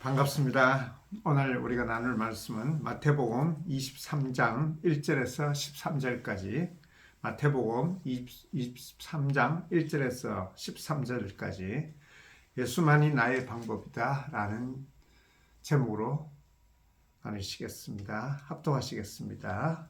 반갑습니다. 오늘 우리가 나눌 말씀은 마태복음 23장 1절에서 13절까지, 마태복음 23장 1절에서 13절까지 예수만이 나의 방법이다 라는 제목으로 나누시겠습니다. 합독하시겠습니다.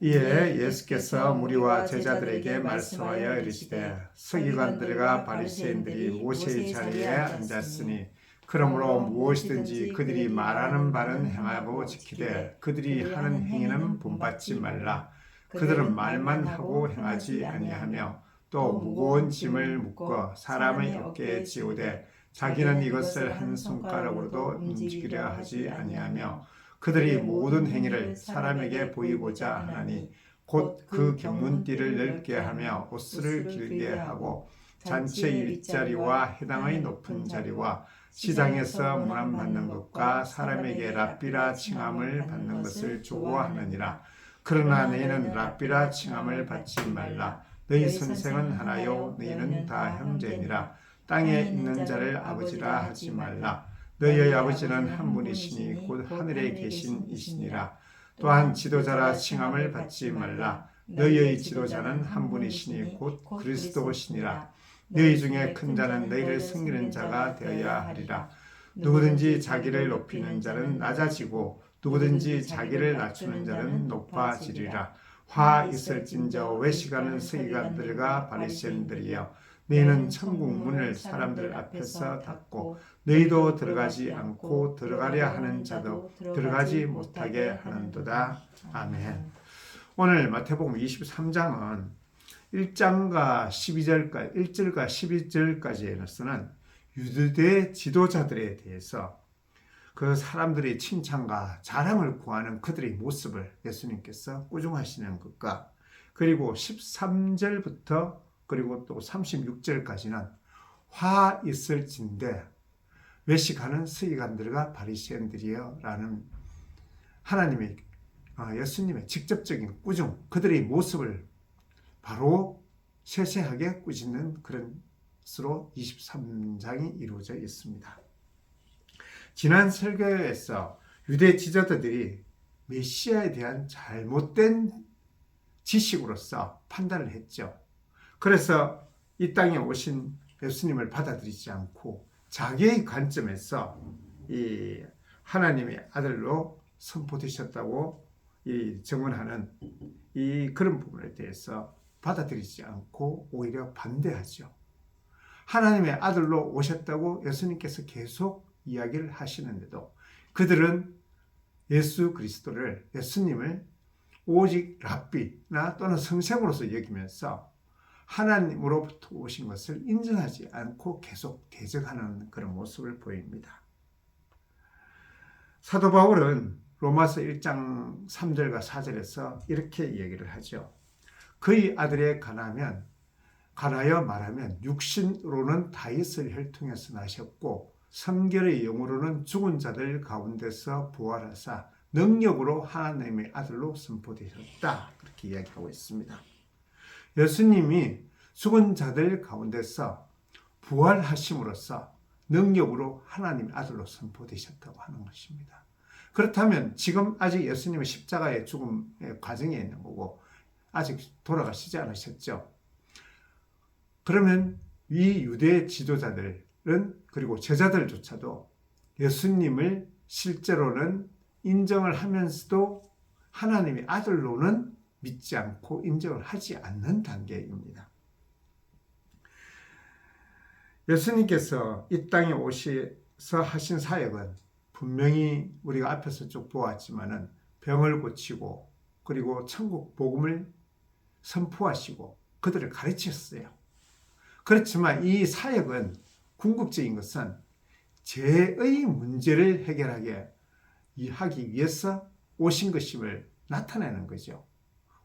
이에 예수께서 무리와 제자들에게 말씀하여 이르시되 서기관들과 바리새인들이 모세의 자리에 앉았으니 그러므로 무엇이든지 그들이 말하는 바는 행하고 지키되 그들이 하는 행위는 본받지 말라. 그들은 말만 하고 행하지 아니하며 또 무거운 짐을 묶어 사람의 어깨에 지우되 자기는 이것을 한 손가락으로도 움직이려 하지 아니하며 그들이 모든 행위를 사람에게 보이고자 하나니 곧 그 경문띠를 넓게 하며 옷을 길게 하고 잔치 일자리와 회당의 높은 자리와 시장에서 문안받는 것과 사람에게 랍비라 칭함을 받는 것을 좋아하느니라. 그러나 너희는 랍비라 칭함을 받지 말라. 너희 선생은 하나요 너희는 다 형제니라. 땅에 있는 자를 아버지라 하지 말라. 너희의 아버지는 한 분이시니 곧 하늘에 계신 이시니라. 또한 지도자라 칭함을 받지 말라. 너희의 지도자는 한 분이시니 곧 그리스도시니라. 너희 중에 큰 자는 너희를 섬기는 자가 되어야 하리라. 누구든지 자기를 높이는 자는 낮아지고 누구든지 자기를 낮추는 자는 높아지리라. 화 있을진저 외식하는 서기관들과 바리새인들이여, 너희는 천국 문을 사람들 앞에서 닫고 너희도 들어가지 않고 들어가려 하는 자도 들어가지 못하게 하는도다. 아멘. 오늘 마태복음 23장은 1절과 12절까지에서는 유대 지도자들에 대해서 그 사람들의 칭찬과 자랑을 구하는 그들의 모습을 예수님께서 꾸중하시는 것과, 그리고 13절부터 그리고 또 36절까지는 화 있을진대 외식하는 서기관들과 바리새인들이여 라는 하나님의 예수님의 직접적인 꾸중, 그들의 모습을 바로 세세하게 꾸짖는 그런 것으로 23장이 이루어져 있습니다. 지난 설교에서 유대 지도자들이 메시아에 대한 잘못된 지식으로서 판단을 했죠. 그래서 이 땅에 오신 예수님을 받아들이지 않고 자기의 관점에서 이 하나님의 아들로 선포되셨다고 증언하는 이 그런 부분에 대해서 받아들이지 않고 오히려 반대하죠. 하나님의 아들로 오셨다고 예수님께서 계속 이야기를 하시는데도 그들은 예수 그리스도를, 예수님을 오직 랍비나 또는 선생으로서 여기면서 하나님으로부터 오신 것을 인정하지 않고 계속 대적하는 그런 모습을 보입니다. 사도 바울은 로마서 1장 3절과 4절에서 이렇게 얘기를 하죠. 그의 아들에 관하여 말하면 육신으로는 다윗을 혈통해서 나셨고 성결의 영으로는 죽은 자들 가운데서 부활하사 능력으로 하나님의 아들로 선포되셨다. 그렇게 이야기하고 있습니다. 예수님이 죽은 자들 가운데서 부활하심으로써 능력으로 하나님의 아들로 선포되셨다고 하는 것입니다. 그렇다면 지금 아직 예수님은 십자가의 죽음의 과정에 있는 거고 아직 돌아가시지 않으셨죠. 그러면 이 유대 지도자들은, 그리고 제자들조차도 예수님을 실제로는 인정을 하면서도 하나님의 아들로는 믿지 않고 인정을 하지 않는 단계입니다. 예수님께서 이 땅에 오셔서 하신 사역은 분명히 우리가 앞에서 쭉 보았지만은 병을 고치고 그리고 천국 복음을 선포하시고 그들을 가르쳤어요. 그렇지만 이 사역은 궁극적인 것은 죄의 문제를 해결하기 위해서 오신 것임을 나타내는 거죠.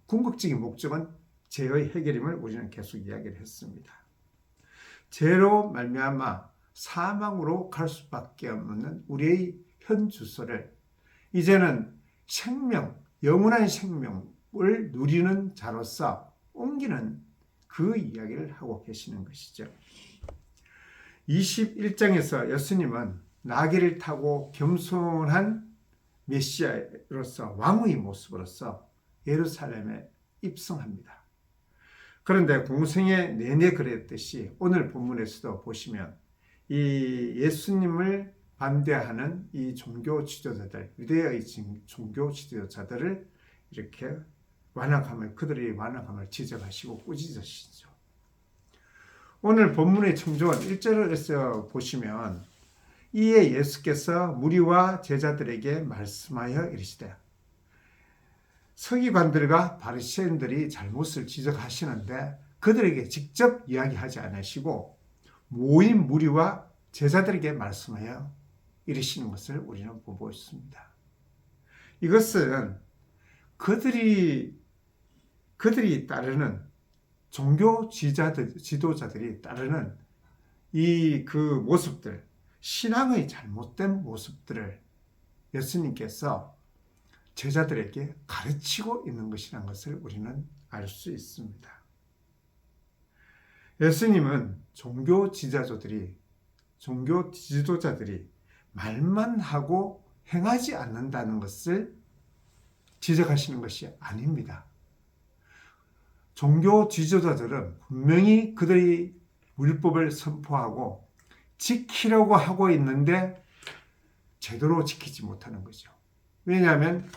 궁극적인 목적은 죄의 해결임을 우리는 계속 이야기를 했습니다. 죄로 말미암아 사망으로 갈 수밖에 없는 우리의 현 주소를 이제는 생명, 영원한 생명을 누리는 자로서 옮기는 그 이야기를 하고 계시는 것이죠. 21장에서 예수님은 나귀를 타고 겸손한 메시아로서 왕의 모습으로서 예루살렘에 입성합니다. 그런데 공생애 내내 그랬듯이 오늘 본문에서도 보시면 이 예수님을 반대하는 이 종교 지도자들, 유대의 종교 지도자들을 이렇게 그들의 완악함을 지적하시고 꾸짖으시죠. 오늘 본문의 청조원 1절에서 보시면 이에 예수께서 무리와 제자들에게 말씀하여 이르시되, 서기관들과 바리새인들이 잘못을 지적하시는데 그들에게 직접 이야기하지 않으시고 모인 무리와 제자들에게 말씀하여 이르시는 것을 우리는 보고 있습니다. 이것은 그들이 따르는 종교 지도자들이 따르는 그 모습들, 신앙의 잘못된 모습들을 예수님께서 제자들에게 가르치고 있는 것이라는 것을 우리는 알 수 있습니다. 예수님은 종교 지도자들이 말만 하고 행하지 않는다는 것을 지적하시는 것이 아닙니다. 종교 지도자들은 분명히 그들이 율법을 선포하고 지키려고 하고 있는데 제대로 지키지 못하는 거죠. 왜냐하면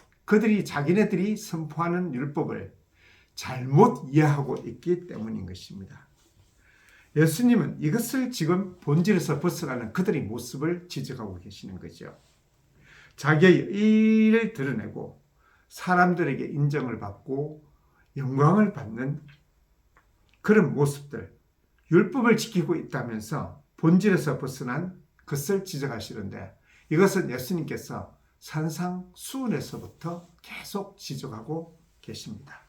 자기네들이 선포하는 율법을 잘못 이해하고 있기 때문인 것입니다. 예수님은 이것을 지금 본질에서 벗어나는 그들의 모습을 지적하고 계시는 거죠. 자기의 의를 드러내고 사람들에게 인정을 받고 영광을 받는 그런 모습들, 율법을 지키고 있다면서 본질에서 벗어난 것을 지적하시는데 이것은 예수님께서 산상수훈에서부터 계속 지적하고 계십니다.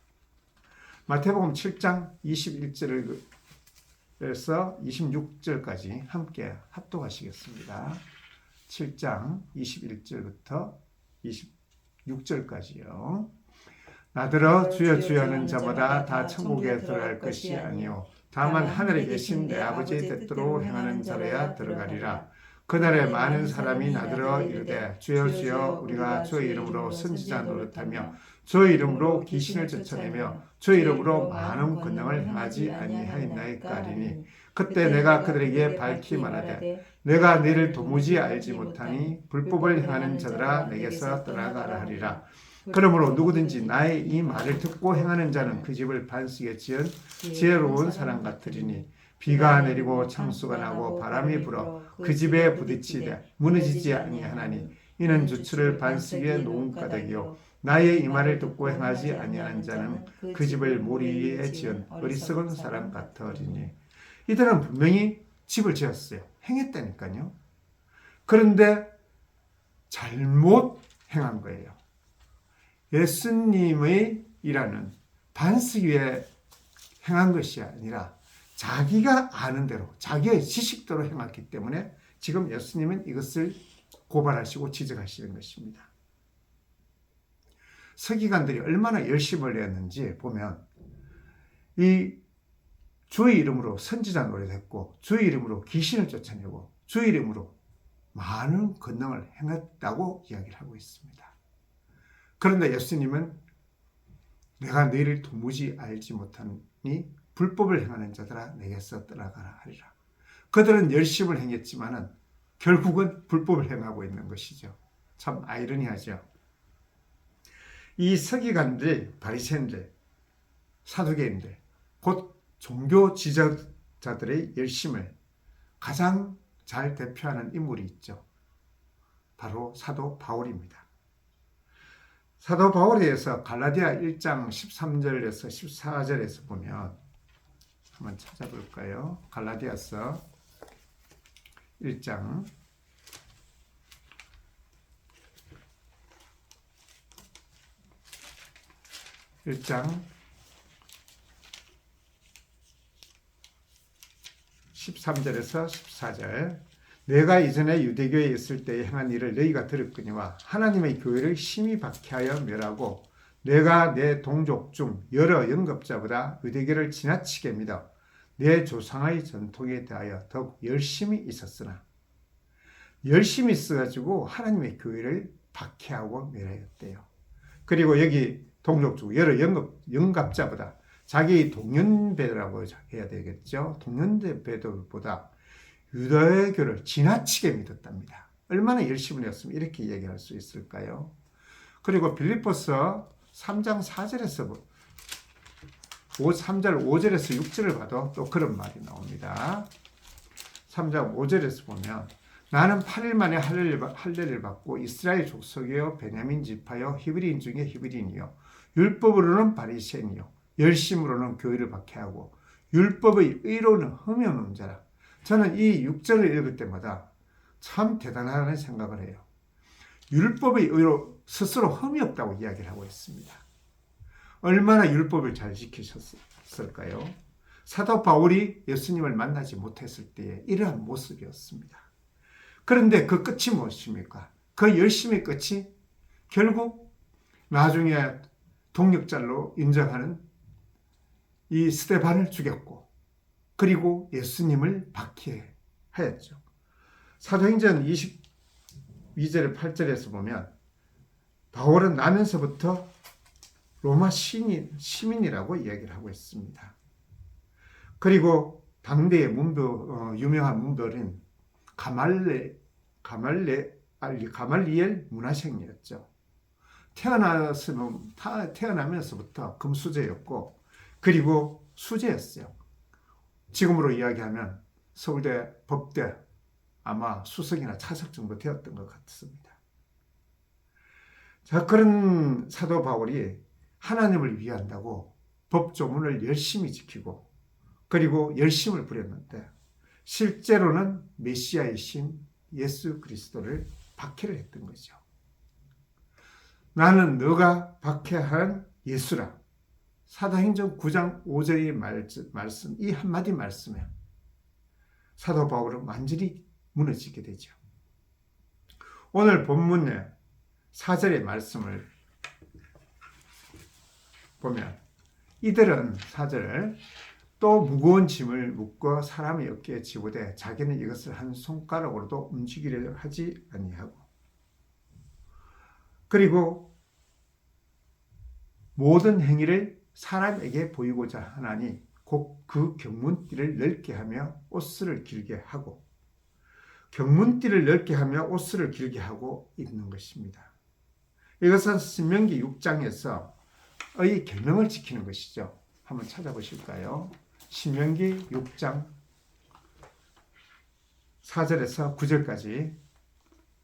마태복음 7장 21절에서 26절까지 함께 합독하시겠습니다. 7장 21절부터 26절까지요. 나더러 주여 주여 하는 자마다 다 천국에 들어갈 것이 아니요 다만 하늘에 계신 내 아버지의 뜻대로 행하는 자라야 들어가리라. 그날에 많은 사람이 나더러 이르되 주여 주여 우리가 주의 이름으로 선지자 노릇하며 주의 이름으로 귀신을 쫓아내며 주의 이름으로 많은 권능을 행하지 아니하였나이까 하리니 그때 내가 그들에게 밝히 말하되 내가 너희를 도무지 알지 못하니 불법을 행하는 자들아 내게서 떠나가라 하리라. 그러므로 누구든지 나의 이 말을 듣고 행하는 자는 그 집을 반석에 지은 지혜로운 사람 같으리니 비가 내리고 창수가 나고 바람이 불어 그 집에 부딪히되 무너지지 아니하나니 이는 주추를 반석 위에 놓은 까닭이요 나의 이 말을 듣고 행하지 아니하는 자는 그 집을 모리 위에 지은 어리석은 사람 같으리니. 이들은 분명히 집을 지었어요. 행했다니까요. 그런데 잘못 행한 거예요. 예수님의 일하는 반석 위에 행한 것이 아니라 자기가 아는 대로 자기의 지식대로 행했기 때문에 지금 예수님은 이것을 고발하시고 지적하시는 것입니다. 서기관들이 얼마나 열심을 했는지 보면 이 주의 이름으로 선지자 노릇했고 주의 이름으로 귀신을 쫓아내고 주의 이름으로 많은 권능을 행했다고 이야기를 하고 있습니다. 그런데 예수님은 내가 너희를 도무지 알지 못하니 불법을 행하는 자들아 내게서 떠나가라 하리라. 그들은 열심을 행했지만은 결국은 불법을 행하고 있는 것이죠. 참 아이러니하죠. 이 서기관들, 바리새인들, 사두개인들, 곧 종교 지도자들의 열심을 가장 잘 대표하는 인물이 있죠. 바로 사도 바울입니다. 사도 바울에 의해서 갈라디아 1장 13절에서 14절에서 보면 한번 찾아볼까요? 갈라디아서 1장 13절에서 14절. 내가 이전에 유대교에 있을 때에 행한 일을 너희가 들었거니와 하나님의 교회를 심히 박해하여 멸하고 내가 내 동족 중 여러 영급자보다 유대교를 지나치게 믿어 내 조상의 전통에 대하여 더욱 열심히 있었으나 열심히 써가지고 하나님의 교회를 박해하고 멸하였대요. 그리고 여기 동족중 여러 영갑자보다 자기 동년배라고 해야 되겠죠. 동년배들보다 유대교를 지나치게 믿었답니다. 얼마나 열심히 했으면 이렇게 얘기할 수 있을까요? 그리고 빌립보서 3장 4절에서 3절 5절에서 6절을 봐도 또 그런 말이 나옵니다. 3장 5절에서 보면 나는 8일 만에 할례를 받고 이스라엘 족속이요 베냐민 지파요 히브리인 중에 히브리인이요 율법으로는 바리새인이요 열심으로는 교회를 박해하고 율법의 의로는 흠이 없는 자라. 저는 이 6절을 읽을 때마다 참 대단하다는 생각을 해요. 율법의 의로 스스로 흠이 없다고 이야기를 하고 있습니다. 얼마나 율법을 잘 지키셨을까요? 사도 바울이 예수님을 만나지 못했을 때의 이러한 모습이었습니다. 그런데 그 끝이 무엇입니까? 그 열심의 끝이 결국 나중에 동력자로 인정하는 이 스데반을 죽였고 그리고 예수님을 박해하였죠. 사도행전 22절 8절에서 보면 바울은 나면서부터 로마 시민이라고 이야기를 하고 있습니다. 그리고 당대의 유명한 문벌인 가말리엘 문화생이었죠. 태어나면서부터 금수저였고 그리고 수재였어요. 지금으로 이야기하면 서울대 법대 아마 수석이나 차석 정도 되었던 것 같습니다. 자, 그런 사도 바울이 하나님을 위한다고 법조문을 열심히 지키고 그리고 열심을 부렸는데 실제로는 메시아이신 예수 그리스도를 박해를 했던 거죠. 나는 너가 박해한 예수라. 사도행전 9장 5절의 말씀, 이 한마디 말씀에 사도 바울은 완전히 무너지게 되죠. 오늘 본문의 4절의 말씀을 보면 이들은 4절을 또 무거운 짐을 묶어 사람의 어깨에 지우되 자기는 이것을 한 손가락으로도 움직이려 하지 아니하고 그리고 모든 행위를 사람에게 보이고자 하나니 곧 그 경문띠를 넓게 하며 옷을 길게 하고 경문띠를 넓게 하며 옷을 길게 하고 있는 것입니다. 이것은 신명기 6장에서 의 계명을 지키는 것이죠. 한번 찾아보실까요? 신명기 6장 4절에서 9절까지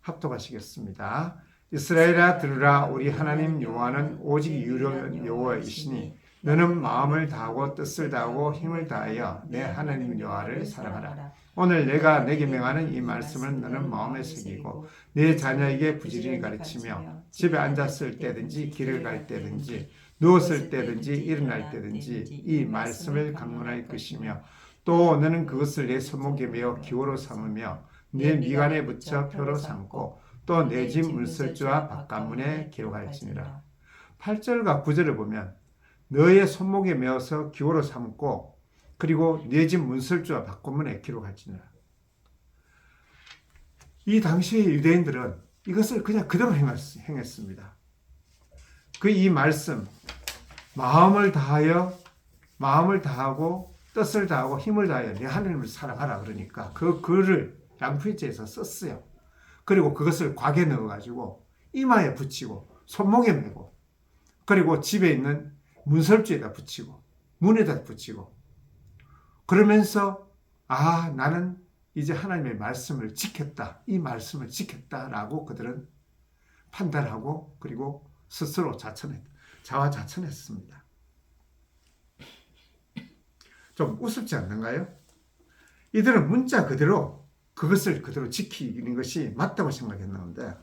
합독하시겠습니다. 이스라엘아 들으라. 우리 하나님 여호와는 오직 유일한 여호와이시니 너는 마음을 다하고 뜻을 다하고 힘을 다하여 내 하나님 여호와를 사랑하라. 오늘 내가 내게 명하는 이 말씀을 너는 마음에 새기고 내 자녀에게 부지런히 가르치며 집에 앉았을 때든지 길을 갈 때든지 누웠을 때든지 일어날 때든지 이 말씀을 강론할 것이며 또 너는 그것을 내 손목에 메어 기호로 삼으며 내 미간에 붙여 표로 삼고 또 내 집 문설주와 바깥문에 기록할지니라. 8절과 9절을 보면 너의 손목에 메어서 기호로 삼고 그리고 내 집 문설주와 바깥문에 기록할지니라. 이 당시의 유대인들은 이것을 그냥 그대로 행했습니다. 그 이 말씀 마음을 다하고 뜻을 다하고 힘을 다하여 내 하나님을 사랑하라 그러니까 그 글을 양피지에서 썼어요. 그리고 그것을 곽에 넣어가지고 이마에 붙이고 손목에 메고 그리고 집에 있는 문설주에다 붙이고 문에다 붙이고 그러면서 나는 이제 하나님의 말씀을 지켰다. 이 말씀을 지켰다라고 그들은 판단하고 그리고 스스로 자화자찬했습니다. 좀 우습지 않는가요? 이들은 문자 그대로 그것을 그대로 지키는 것이 맞다고 생각했는데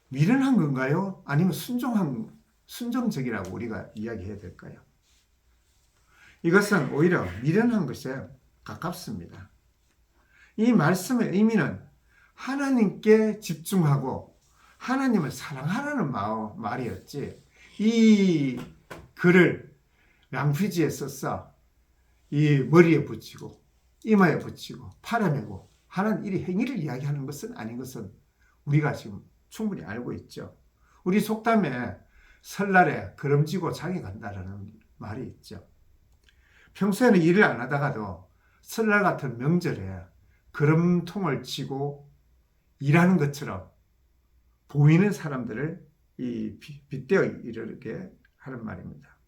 미련한 건가요? 아니면 순종적이라고 우리가 이야기해야 될까요? 이것은 오히려 미련한 것에 가깝습니다. 이 말씀의 의미는 하나님께 집중하고 하나님을 사랑하라는 말이었지 이 글을 양피지에 써서 이 머리에 붙이고 이마에 붙이고 팔에 메고 하는 이 행위를 이야기하는 것은 아닌 것은 우리가 지금 충분히 알고 있죠. 우리 속담에 설날에 걸음지고 장에 간다라는 말이 있죠. 평소에는 일을 안 하다가도 설날 같은 명절에 걸음통을 치고 일하는 것처럼 보이는 사람들을 빗대어 이르게 하는 말입니다.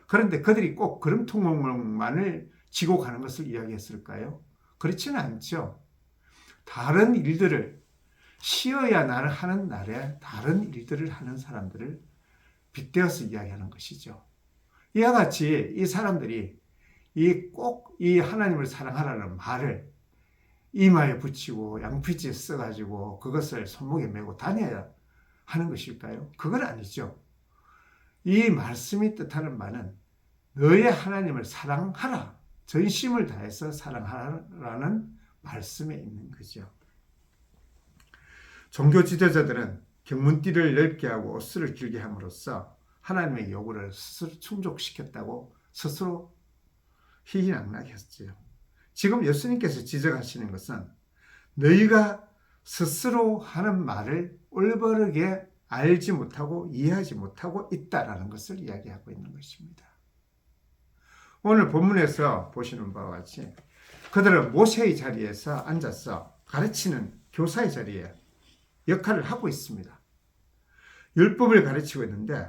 그런데 그들이 꼭 걸음통만을 지고 가는 것을 이야기했을까요? 그렇지는 않죠. 다른 일들을 쉬어야 하는 날에 다른 일들을 하는 사람들을 빗대어서 이야기하는 것이죠. 이와 같이 이 사람들이 꼭 이 하나님을 사랑하라는 말을 이마에 붙이고 양피지에 써가지고 그것을 손목에 메고 다녀야 하는 것일까요? 그건 아니죠. 이 말씀이 뜻하는 바는 너의 하나님을 사랑하라, 전심을 다해서 사랑하라는 말씀에 있는 거죠. 종교 지도자들은 경문띠를 넓게 하고 옷을 길게 함으로써 하나님의 요구를 스스로 충족시켰다고 스스로 희희낙낙했죠. 지금 예수님께서 지적하시는 것은 너희가 스스로 하는 말을 올바르게 알지 못하고 이해하지 못하고 있다라는 것을 이야기하고 있는 것입니다. 오늘 본문에서 보시는 바와 같이 그들은 모세의 자리에서 앉아서 가르치는 교사의 자리에 역할을 하고 있습니다. 율법을 가르치고 있는데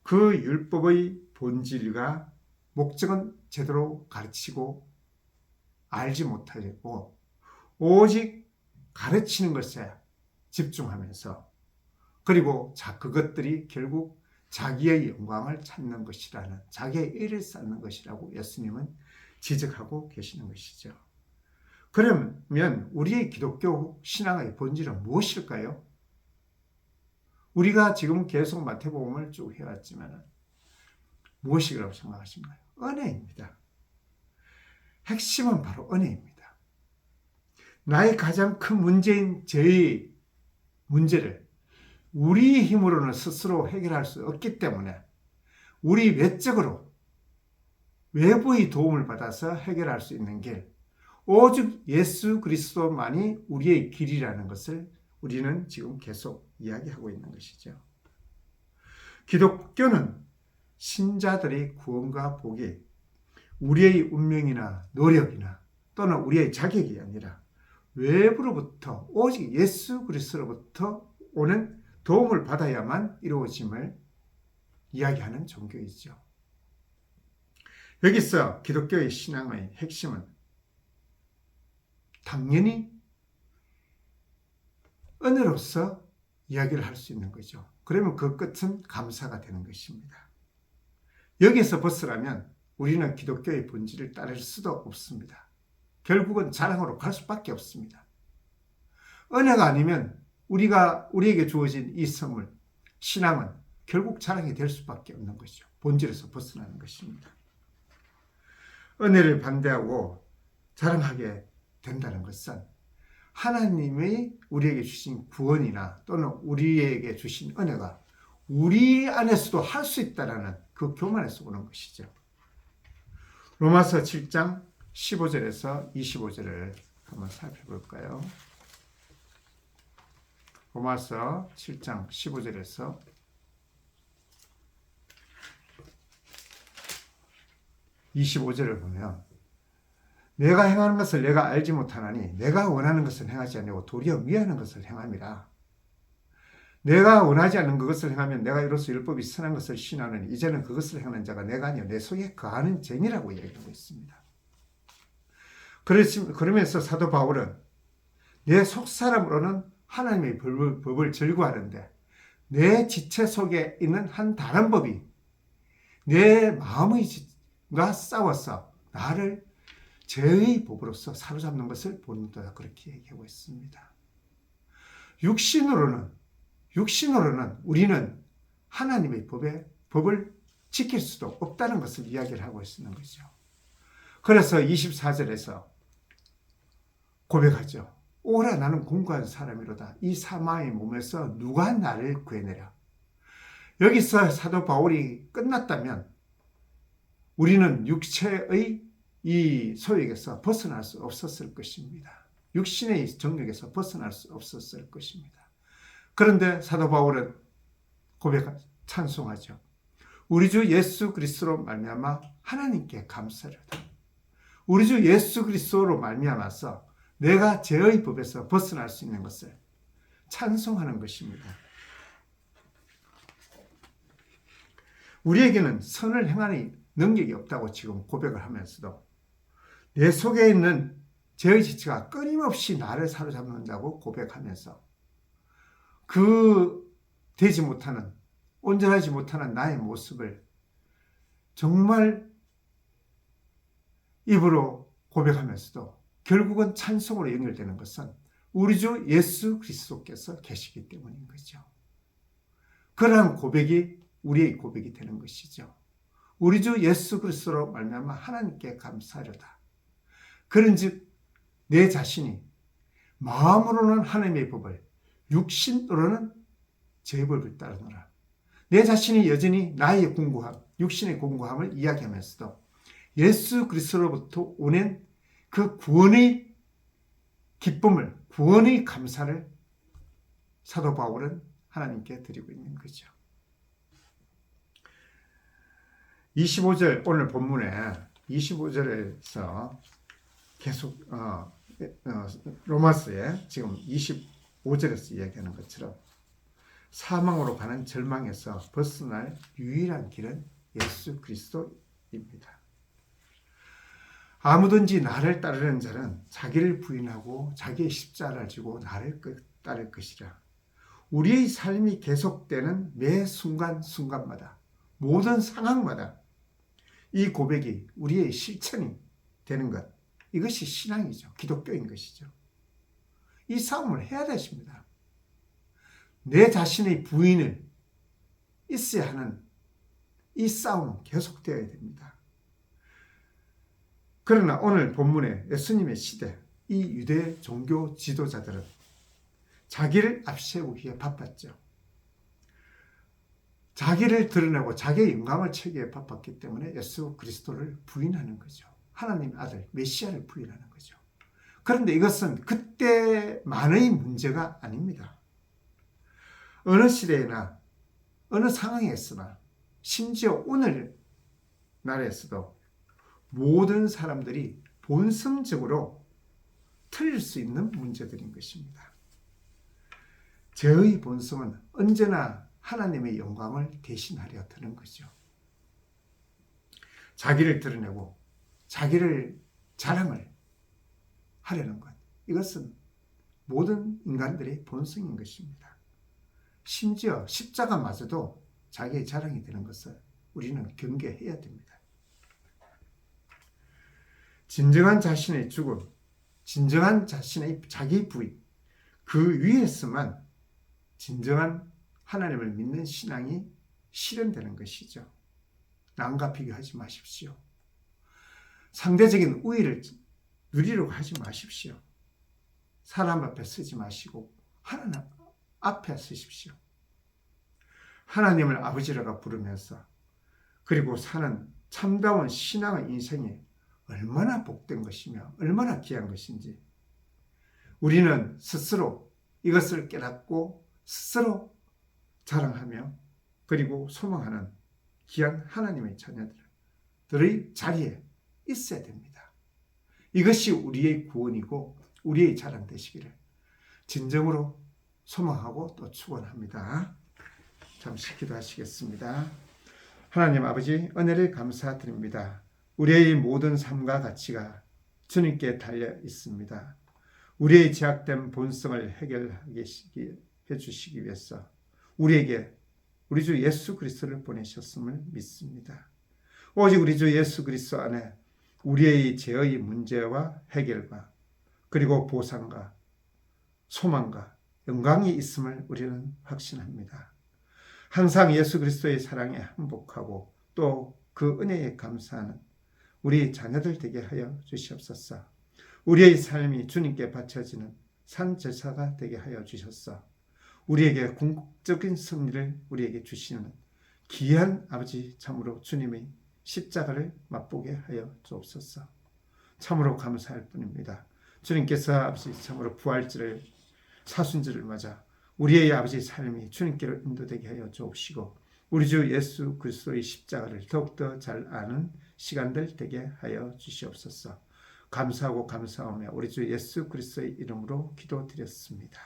그 율법의 본질과 목적은 제대로 가르치고 알지 못하고 오직 가르치는 것에 집중하면서 그리고 그것들이 결국 자기의 영광을 찾는 것이라는 자기의 의를 쌓는 것이라고 예수님은 지적하고 계시는 것이죠. 그러면 우리의 기독교 신앙의 본질은 무엇일까요? 우리가 지금 계속 마태복음을 쭉 해왔지만 무엇이라고 생각하십니까? 은혜입니다. 핵심은 바로 은혜입니다. 나의 가장 큰 문제인 죄의 문제를 우리 힘으로는 스스로 해결할 수 없기 때문에 우리 외적으로 외부의 도움을 받아서 해결할 수 있는 길, 오직 예수 그리스도만이 우리의 길이라는 것을 우리는 지금 계속 이야기하고 있는 것이죠. 기독교는 신자들의 구원과 복이 우리의 운명이나 노력이나 또는 우리의 자격이 아니라 외부로부터 오직 예수 그리스도로부터 오는 도움을 받아야만 이루어짐을 이야기하는 종교이죠. 여기서 기독교의 신앙의 핵심은 당연히 은혜로서 이야기를 할 수 있는 거죠. 그러면 그 끝은 감사가 되는 것입니다. 여기서 벗어나면 우리는 기독교의 본질을 따를 수도 없습니다. 결국은 자랑으로 갈 수밖에 없습니다. 은혜가 아니면 우리에게 주어진 이 선물, 신앙은 결국 자랑이 될 수밖에 없는 것이죠. 본질에서 벗어나는 것입니다. 은혜를 반대하고 자랑하게 된다는 것은 하나님의 우리에게 주신 구원이나 또는 우리에게 주신 은혜가 우리 안에서도 할 수 있다는 그 교만에서 오는 것이죠. 로마서 7장 15절에서 25절을 한번 살펴볼까요? 로마서 7장 15절에서 25절을 보면 내가 행하는 것을 내가 알지 못하나니 내가 원하는 것을 행하지 아니하고 도리어 미워하는 것을 행함이라. 내가 원하지 않는 그것을 행하면 내가 이로써 율법이 선한 것을 신하느니 이제는 그것을 행하는 자가 내가 아니요 내 속에 거하는 죄니라고 이야기하고 있습니다. 그러면서 사도 바울은 내 속사람으로는 하나님의 법을 즐거워하는데 내 지체 속에 있는 한 다른 법이 내 마음과 싸워서 나를 죄의 법으로서 사로잡는 것을 본다, 그렇게 얘기하고 있습니다. 육신으로는 우리는 하나님의 법을 지킬 수도 없다는 것을 이야기를 하고 있는 거죠. 그래서 24절에서 고백하죠. 오라 나는 공고한 사람이로다. 이 사망의 몸에서 누가 나를 구해내랴. 여기서 사도 바울이 끝났다면 우리는 육체의 이 소욕에서 벗어날 수 없었을 것입니다. 육신의 정욕에서 벗어날 수 없었을 것입니다. 그런데 사도 바울은 찬송하죠. 우리 주 예수 그리스도로 말미암아 하나님께 감사하다. 우리 주 예수 그리스도로 말미암아서 내가 죄의 법에서 벗어날 수 있는 것을 찬송하는 것입니다. 우리에게는 선을 행하는 능력이 없다고 지금 고백을 하면서도 내 속에 있는 죄의 지체가 끊임없이 나를 사로잡는다고 고백하면서 되지 못하는, 온전하지 못하는 나의 모습을 정말 입으로 고백하면서도 결국은 찬송으로 연결되는 것은 우리 주 예수 그리스도께서 계시기 때문인 거죠. 그러한 고백이 우리의 고백이 되는 것이죠. 우리 주 예수 그리스도로 말미암아 하나님께 감사하려다. 그런즉 내 자신이 마음으로는 하나님의 법을, 육신으로는 제 법을 따르노라. 내 자신이 여전히 나의 공고함, 육신의 공고함을 이야기하면서도 예수 그리스도로부터 오는 그 구원의 기쁨을, 구원의 감사를 사도 바울은 하나님께 드리고 있는 거죠. 25절 오늘 본문에 25절에서 계속 로마서에 지금 25절에서 이야기하는 것처럼 사망으로 가는 절망에서 벗어날 유일한 길은 예수 그리스도입니다. 아무든지 나를 따르는 자는 자기를 부인하고 자기의 십자가를 지고 나를 따를 것이라. 우리의 삶이 계속되는 매 순간순간마다, 모든 상황마다 이 고백이 우리의 실천이 되는 것, 이것이 신앙이죠. 기독교인 것이죠. 이 싸움을 해야 되십니다. 내 자신의 부인을 있어야 하는 이 싸움은 계속되어야 됩니다. 그러나 오늘 본문의 예수님의 시대, 이 유대 종교 지도자들은 자기를 앞세우기에 바빴죠. 자기를 드러내고 자기의 영광을 채기에 바빴기 때문에 예수 그리스도를 부인하는 거죠. 하나님의 아들 메시아를 부인하는 거죠. 그런데 이것은 그때만의 문제가 아닙니다. 어느 시대나 어느 상황에서나 심지어 오늘날에서도 모든 사람들이 본성적으로 틀릴 수 있는 문제들인 것입니다. 죄의 본성은 언제나 하나님의 영광을 대신하려 드는 거죠. 자기를 드러내고 자기를 자랑을 하려는 것, 이것은 모든 인간들의 본성인 것입니다. 심지어 십자가마저도 자기의 자랑이 되는 것을 우리는 경계해야 됩니다. 진정한 자신의 죽음, 진정한 자신의 자기 부인, 그 위에서만 진정한 하나님을 믿는 신앙이 실현되는 것이죠. 남과 비교하지 마십시오. 상대적인 우위를 누리려고 하지 마십시오. 사람 앞에 서지 마시고 하나님 앞에 서십시오. 하나님을 아버지라고 부르면서 그리고 사는 참다운 신앙의 인생이 얼마나 복된 것이며 얼마나 귀한 것인지 우리는 스스로 이것을 깨닫고 스스로 자랑하며 그리고 소망하는 귀한 하나님의 자녀들의 자리에 있어야 됩니다. 이것이 우리의 구원이고 우리의 자랑 되시기를 진정으로 소망하고 또 축원합니다. 잠시 기도하시겠습니다. 하나님 아버지, 은혜를 감사드립니다. 우리의 모든 삶과 가치가 주님께 달려 있습니다. 우리의 제약된 본성을 해결하게 해주시기 위해서 우리에게 우리 주 예수 그리스도를 보내셨음을 믿습니다. 오직 우리 주 예수 그리스도 안에 우리의 죄의 문제와 해결과 그리고 보상과 소망과 영광이 있음을 우리는 확신합니다. 항상 예수 그리스도의 사랑에 항복하고 또 그 은혜에 감사하는 우리 자녀들 되게 하여 주시옵소서. 우리의 삶이 주님께 바쳐지는 산제사가 되게 하여 주셨어. 우리에게 궁극적인 승리를 우리에게 주시는 귀한 아버지, 참으로 주님의 십자가를 맛보게 하여 주옵소서. 참으로 감사할 뿐입니다. 주님께서 아버지 참으로 부활절을 사순절을 맞아 우리의 아버지 삶이 주님께로 인도되게 하여 주옵시고 우리 주 예수 그리스도의 십자가를 더욱더 잘 아는 시간들 되게 하여 주시옵소서. 감사하고 감사하며 우리 주 예수 그리스도의 이름으로 기도드렸습니다.